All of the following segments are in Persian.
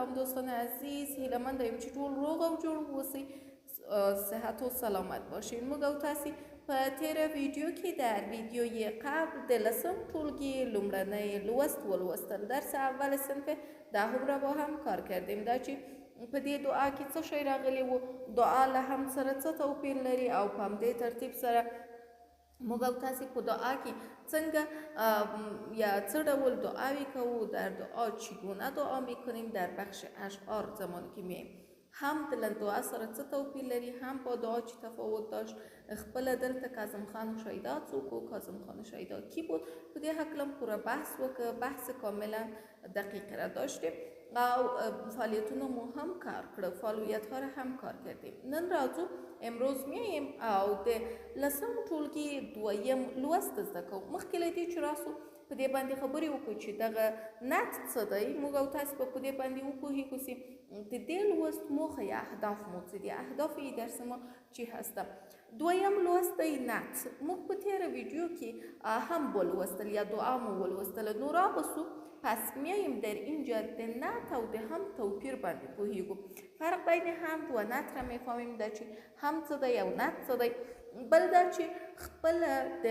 سلام دوستان عزیز، هیله‌مندیم چې ټول روغ او جوړ اوسئ، صحت و سلامت باشین. موږ او تاسې په تیره ویډیو کې در ویډیوی قبل د لسم ټولګي لومړنی لوست ولوستل. درس اول صنف دهم را با هم کار کردیم. دا چې په دې دعا کې څه شی راغلی و، دعا له هم سره څه توپیر لري، او په همدې ترتیب سره موږ او تاسې په دعا کې څنګه یا څه ډول دعاوی کوو، در دعا چگونه دعا میکنیم، در بخش اشعار زمانی که میایم هم د دعا سره څه توپیر لري، هم با دعا چی تفاوت داشت. خپله دلته کاظم خان شیدا څوک و، کاظم خان شیدا کی بود، په دې هکله پوره بحث وکړه، بحث کاملا دقیق را داشتیم او فعالیتونه مو هم کار کړه، فعالیت ها را هم کار کردیم. نن راځو امروز میایم او د لسم ټولګي دویم لوست زده کوو. مخکې له دې چې راسو په دې باندې خبرې وکړو چې دغه نعت څه دی، موږ او تاسې به په دې باندې وپوهیږو چې د دې لوست موخه یا اهداف مو څه دي، اهداف درس ما چی هستم. دویم لوست دی نعت. موږ په تیره ویډیو کې هم ولوستل یا دعا مو ولوستل. نو رابسو پس میایم در اینجا د نعت او د هم توپیر باندې پوهیږو. فرق بین حمد و نعت را میفهمیم، دا چې حمد څه دی او نعت څه دی. بل دا چې خپل د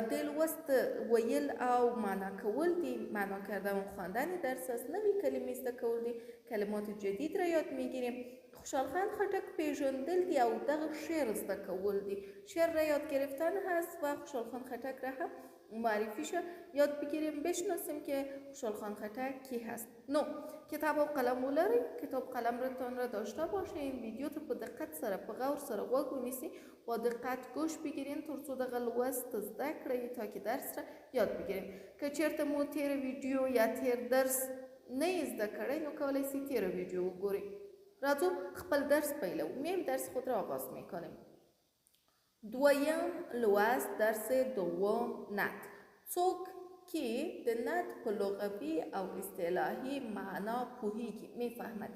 دې لوست ویل او معنا کول دي، معنا کردن و خواندن درس است، نوی کلمې زده کول دي، کلمات جدید را یاد میگیریم. خوشحال خان خټک پیژندل دي او دغه شعر زده کول دي. شعر را یاد گرفتن هست و خوشحال خان خټک را هم معرفیش یاد بگیریم، بشناسیم که خوشحال خان خټک کی هست. نو کتاب و قلم ولرئ، کتاب قلم رتان را داشته باشین، ویدیو ته په دقت سره په غور سره غوږ ونیسئ، با دقت گوش بگیرین ترڅو دغه لوست زده کړئ تا که درس را یاد بگیریم. که چیرته مو تیر ویدیو یا تیر درس نه زده کړئ نو کولی سئ تیر ویدیو وګورئ. راځو خپل درس پیلو. میایم درس خود را آغاز میکنیم. دویم لوست، درس دوم نعت. څوک که د نعت په لغوي او اصطلاحی معنا پوهیږي میفهمد،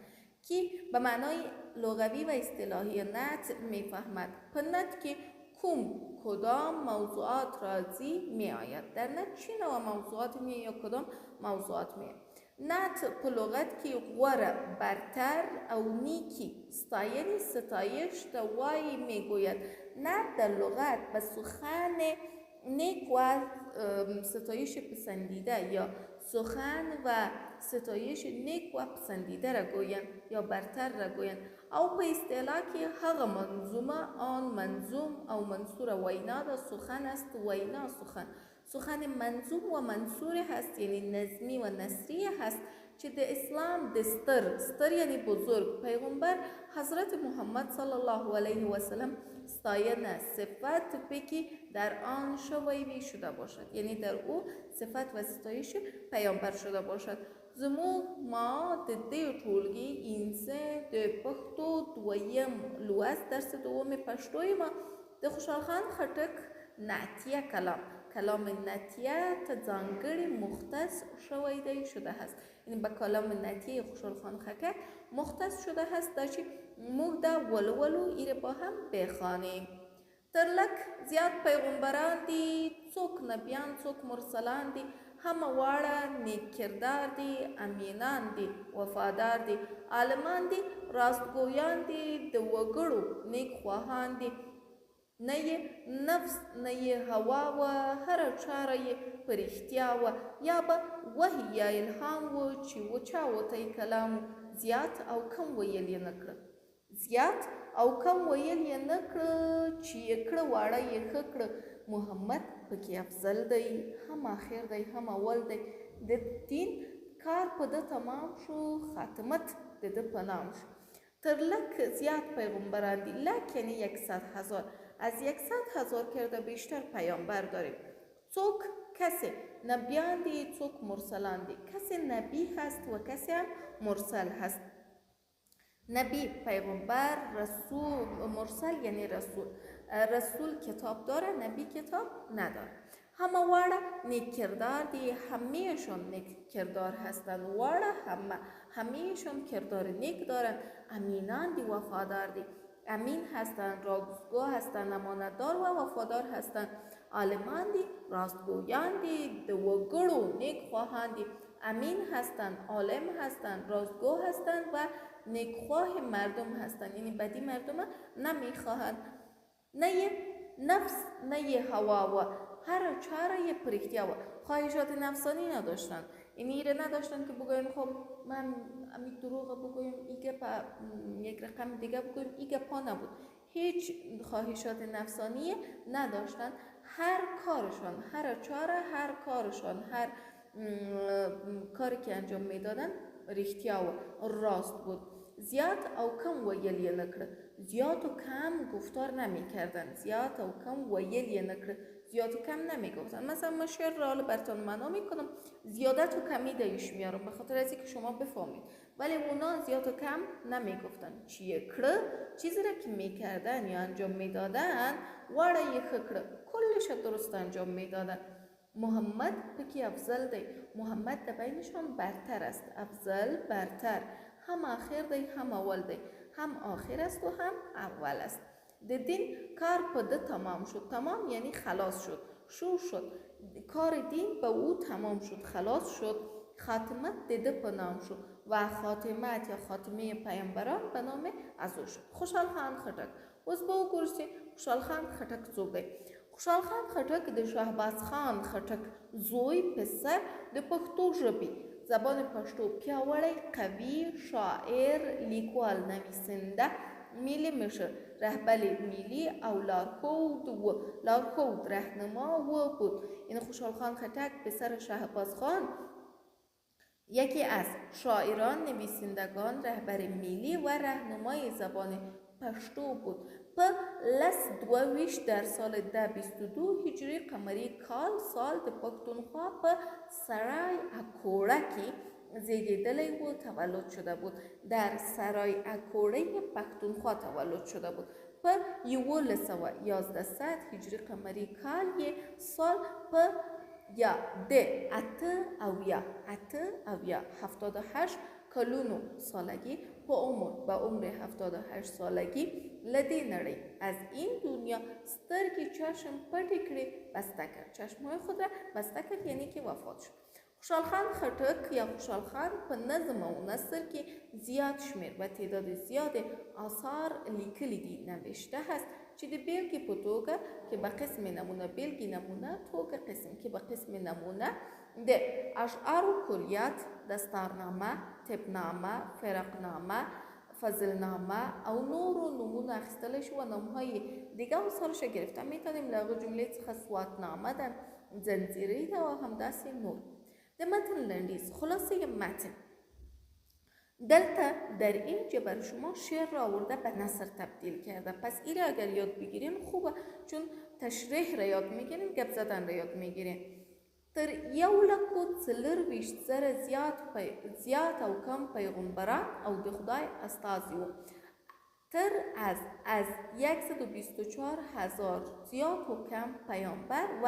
که به معنای لغوی و اصطلاحی نعت میفهمد. په نعت که کدام موضوعات راضی می آید، در نعت چه نوع موضوعات می یا کدام موضوعات می. نعت په لغت کې غوره، برتر او نیکی، ستاینی، ستایش ته وایي میگوید. نعت در لغت به سخن نیک و ستایش پسندیده یا سخن و ستایش نیک و پسندیده را گویند یا برتر را گویند. او په اصطلاح کې هغه منظومه، آن منظوم او منصور وینا د سخن است. وینا سخن منظوم و منصور هست، یعنی نظمی و نثری هست چې د اسلام د ستر یعنی بزرگ پیغمبر حضرت محمد صلی الله علیه و سلم ستاینه صفت پکی در آن شویوی شده باشد، یعنی در او صفت و ستایش پیامبر شده باشد. زموږ ما د دې ټولګي اینسه د پښتو دویم لوست درس دوم پښتو ما د خوشحال خان خټک نعتیه کلام نعتیه ته ځانګړی مختص شوی دی شده هست، یعنی به کلام نعتیه خوشحال خان خټک مختص شده هست. دا چې موږ دا ولولو ایره با هم بخوانیم. تر لک زیات پیغمبران دي، څوک نبیان څوک مرسلان دي، همه واړه نیک کردار دي، امینان دي، وفادار دي، عالمان دي، راستګویان دي، د وګړو نیک خواهان دي. نه یې نفس نه یې هوا و، هره چاره یې په رښتیا و، یا به وحی یا الهام و چې وچا وتی کلام زیات او کم ویل یې نه کړه، زیات او کم ویل یې نه کړه، چې یې کړه واړه یې ښه کړه. محمد پکې افضل دی، هم آخر دی هم اول دی. د دین کار په ده تمام شو، خاتمت د ده په نام شو. تر لک زیاد پیغمبران دی، لک یعنی 100,000، از 100,000 کرده بیشتر پیامبر داریم. څوک کسی نبیان دی، څوک مرسلان دی. کسی نبی هست و کسی هم مرسل هست. نبی پیغمبر، رسول مرسل یعنی رسول کتاب داره، نبی کتاب نداره. همه واړه نیک کردار دی، همیشون نیک کردار هستند. واړه همیشون کردار نیک دارند. امینان دی، وفادار دی، امین هستند، راستگو هستند، امانتدار و وفادار هستند. عالمان دی، راستگویان دی، د وګړو نیک میخواهند امین هستند، عالم هستند، رازگو هستند و نیکخواه مردم هستند. یعنی بدی مردم نمیخواهند، نه یه نفس نه یه هوا و هر چاره پرختیا و خواهشات نفسانی نداشتند. یعنی ایره نداشتن که بگوین خب من امی دروغ بگویم ایگه پا یک رقم دیگه بگویم ایگه پا نبود. هیچ خواهشات نفسانی نداشتن. هر کارشان، هر چاره، هر کارشان، هر کاری که انجام میدادن ریختیا و راست بود. زیاد او کم ویل نکرد، زیاد و کم گفتار نمی کردن، زیاد و کم ویل نکرد، زیاد و کم نمی گفتن. مثلا من شعر را براتون معنا میکنم، زیادت و کمی دیش میارم به خاطر از اینکه شما بفهمید، ولی اونا زیاد و کم نمی گفتن. چیه کرد؟ چیزی را که میکردن یا انجام میدادن واره یک کرد، کلش درست انجام میدادن. محمد پکی افضل دی، محمد در بینشان برتر است. افضل برتر، هم آخر دی هم اول دی، هم آخر است و هم اول است. دین کار پده تمام شد. تمام یعنی خلاص شد، شو شد. کار دین به او تمام شد، خلاص شد. خاتمت دیده پنام شد و خاتمت یا خاتمه پیامبران به نام از او شد. خوشحال خان خټک. اوس به وګورئ خوشحال خان خټک څوک دی. خوشحال خان خټک د شهباز خان خټک زوی پسر د پښتو ژبې زبان پښتو پیاوړی قوي شاعر لیکوال نویسنده ملی مشر رهبر ملی او لارښود رهنما و بود. این خوشحال خان خټک پسر شهباز خان یکی از شاعران، نویسندگان، رهبر ملی و رهنمای زبان پښتو بود. په 22 در سال 1022 هجری قمری کال سال د پښتونخوا په سرای اکوړه کې زیږیدلی و تولد شده بود. در سرای اکوړه پښتونخوا تولد شده بود. په 1111 هجری قمری کال سال په یا د اته 78 کلونو سالگی په عمر 78 سالگی لدی نړۍ از این دنیا سترګې چشم پټې کړې بسته کرد. چشمهای خود را بسته کرد یعنی که وفات شد. خوشحال خان خټک یا خوشحال خان په نظم او نثر کې زیات شمیر و تعداد زیاد آثار لیکلي دي، نوشته هست چې د بیلګې په توګه کې به قسم نمونه بیلګې نمونه توګه قسم کې به قسم نمونه د اشعار و کلیات، دستارنامه، طبنامه، فرقنامه، فضلنامه او نورو نمونه اخیستلی شو و نامهای دیگه آثارش گرفته میتونیم. له هغو جملې څخه سواتنامه ده، زنجیرې ده و همداسې نور. د متن لنډیز. خلاصه متن دلتا در اینجا بر شما شعر را آورده به نثر تبدیل کرده. پس این را اگر یاد بگیرین خوبه، چون تشریح را یاد میگیرین، گپ زدن را یاد میگیرین. تر 1,40,000 زره زیات او کم پیغمبران او د خدای استازی و. تر از 124,000 زیات و کم پیامبر و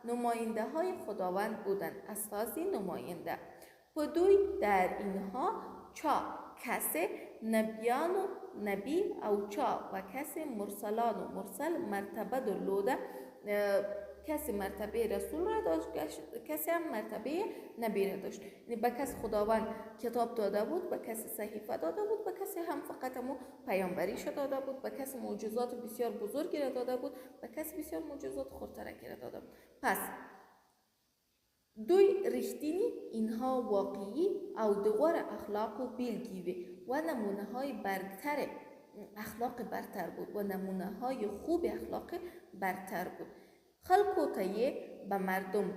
نماینده های خداوند بودند. استازی نماینده. پدوی در اینها چا کسی نبیان و نبی او چا و کسی مرسلان و مرسل مرتبه درلوده. کسی مرتبه رسول را داشت، کسی هم مرتبه نبی را داشت. یعنی به کسی خداوند کتاب داده بود، به کسی صحیفه داده بود، به کسی هم فقط همو پیامبریش داده بود، به کسی معجزات بسیار بزرگی را داده بود، به کسی بسیار معجزات خردترکی را داده بود. پس دوی رښتینی، اینها واقعی او د غوره اخلاق و بیلگی و نمونه های برتر اخلاق برتر بود و نمونه های خوب اخلاق برتر بود. خلقو تایه به مردم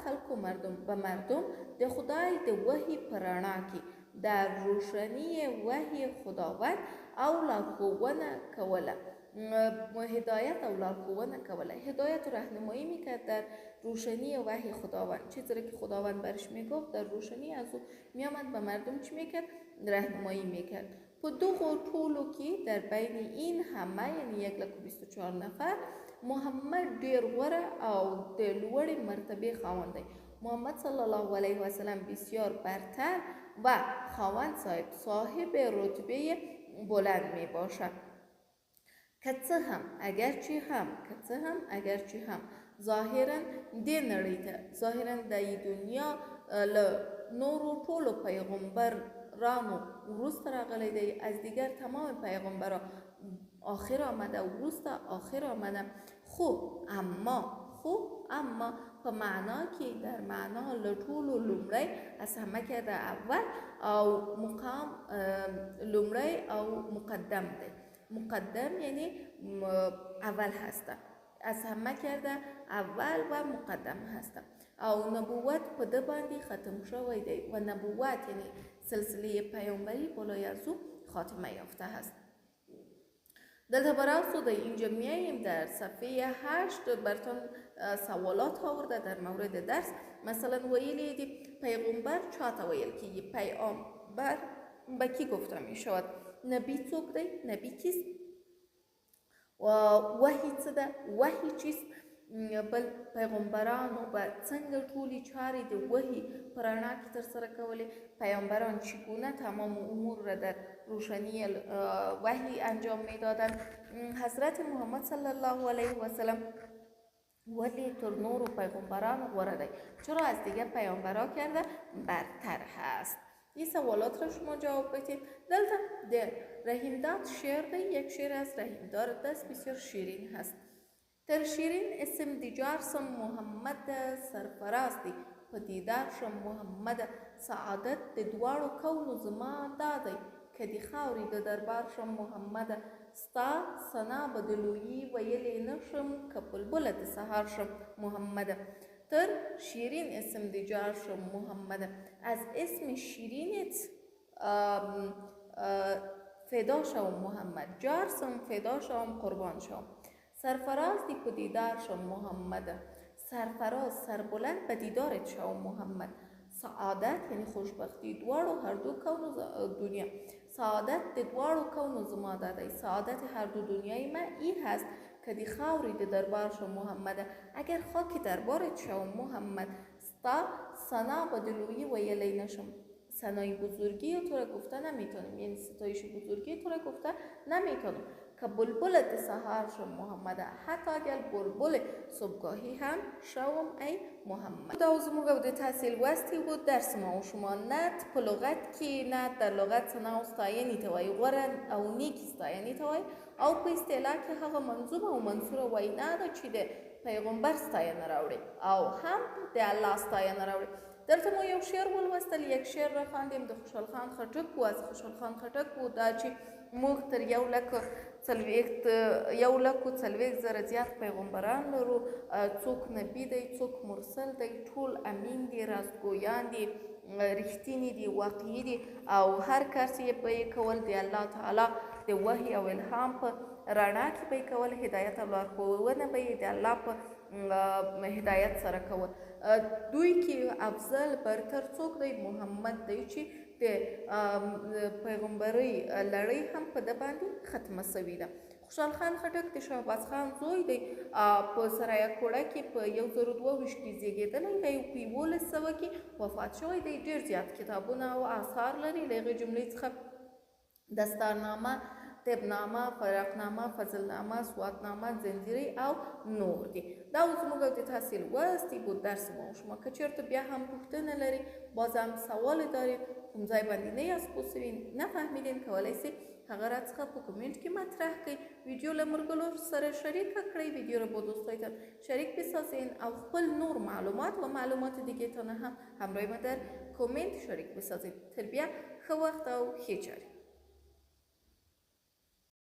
خلقو مردم به مردم د خدای د وحی پرانا کی در روشنی وحی خداوند او لارښوونه کوله. هدایت او لارښوونه کوله. هدایت و راهنمایی میکرد در روشنی وحی خداوند. چیزی را که خداوند برش میگفت در روشنی از او میامد به مردم چی میکرد؟ راهنمایی میکرد. په دغو ټولو کې در بین این همه یعنی 1,24 نفر محمد ډیر غوره او د لوړې مرتبه خاوند دی. محمد صلی الله علیه و سلم بسیار برتر و خاوند صاحب رتبه بلند می باشد. که څه هم اگرچه هم ظاهرا دې نړۍ ته ظاهرا د دنیا له نورو ټولو پیغمبرانو وروسته راغلی دی، از دیگر تمام پیغمبران آخر آمده، وروسته آخر آمده. خو اما په معنا کې در معنا له ټولو لومړی از همه کرده اول او مقام لومړی او مقدم دی. مقدم یعنی اول هسته، از همه کرده اول و مقدم هسته او نبوت په ده باندې ختم شوی دی و نبوت یعنی سلسله پیامبری بالای از او خاتمه یافته هست. دلته براتون در اینجا میاییم در صفحه 8 براتون سوالات آورده در مورد درس. مثلا ویلی دی پیغمبر چاته ویل که پیامبر به کی گفته می شود؟ نبی څوک دی؟ نبی کیست؟ و وحی څه ده؟ وحی چیست؟ بل پیغمبرانو به څنګه ټولې چارې د وحی په رڼا کې ترسره کولې؟ پیغمبران چگونه تمام امور را در روشنی وحی انجام میدادند؟ حضرت محمد صلی الله علیه و سلم ولی تر نور پیغمبران غوره دی؟ چرا از دیگر پیغمبران کرده برتر هست؟ این سوالات را شما جواب بدید. دلته در رحیمداد شعر دی، یک شعر از رحیمداد دست بسیار شیرین هست. تر شیرین اسم دیجار شم محمد سرفراز دی، په دیدار شم محمد سعادت د دواړو کونو زما دادی، که دی خاورې د دربار شم محمد ستا ثنا به د لویي ویلی نشم، که بلبله د سهار شم محمد. تر شیرین اسم دیجار شم محمد، از اسم شیرینت فدا شم محمد، جار شم فدا شم قربان شم. سرفراز دی په دیدار شم محمد، سرفراز سربلند به دیدارت شم محمد. سعادت یعنی خوشبختی دواړو هر دو کونو دنیا، سعادت د دواړو کونو زما دادی، سعادت هر دو دنیای من این هست که دی خاوری د دربار شم محمد. اگر خاک دربارت شم محمد، ستا ثنا به دلویی ویلی نشم. ثنای بزرگی تو را گفته نمیتونم، یعنی ستایش بزرگی تو را گفته نمیتونم، که بلبل د سحر شم محمد، حتی اگر بلبل صبحگاهی هم شوم ای محمد. دا زموږ د تحصیل وستی بود درس ما و شما نه په لغت کې نه در لغت ثنا او ستاینې ته وایي، غوره او نیکې ستاینې ته وایي، او په اصطلاح کې هغه منظومه او منصوره وینا ده چې د پیغمبر ستاینه راوړي او هم د الله ستاینه راوړي. دلته مو یو شعر ولوستل، یک شعر را خواندیم د خوشحال خان خټک و. از خوشحال خان خټک و دا چې موږ تر 1,40,000 زیات پیغمبران لرو، څوک نبی دی، څوک مرسل دی، ټول امین دی، رازګویان دي، رښتینی دي، واقعي دي، او هر کار چې به یې کول د الله تعالی د وحی او الهام په رڼا کې به یې کول، هدایت او لارښوونه به یې د الله په هدایت سره کول. دوی کې افضل برتر څوک دی؟ محمد دی چې د پیغمبرۍ لړۍ هم په ده باندې ختمه سوې ده. خوشحال خان خټک د شهباز خان زوی دی، په سرایه کوړه کې په 1022 کې زیږېدلی دی، په 1100 کې وفات شوی دی. ډېر زیات کتابونه او آثار لري، له هغې جملې څخه دستارنامه، طبنامه، فراقنامه، فضلنامه، سواتنامه، زنجیرې او نور دي. دا زموږ د تحصیل وستی بود درس ما. شما که چېرته بیا هم پوښتنه لرئ، بازم سوال دارید، کوم ځای باندې نه یاست پوه سوي، نه فهمیدین، کولی سئ هغه راڅخه په کومنټ کې مطرح کړئ. ویډیو له ملګرو سره شریکه کړئ، ویډیو را با دوستایتان شریک بسازین او خپل نور معلومات و معلومات دیگه تان هم همراه ما در کومنت شریک بسازید. تر بیا ښه وخت او ښې چارې.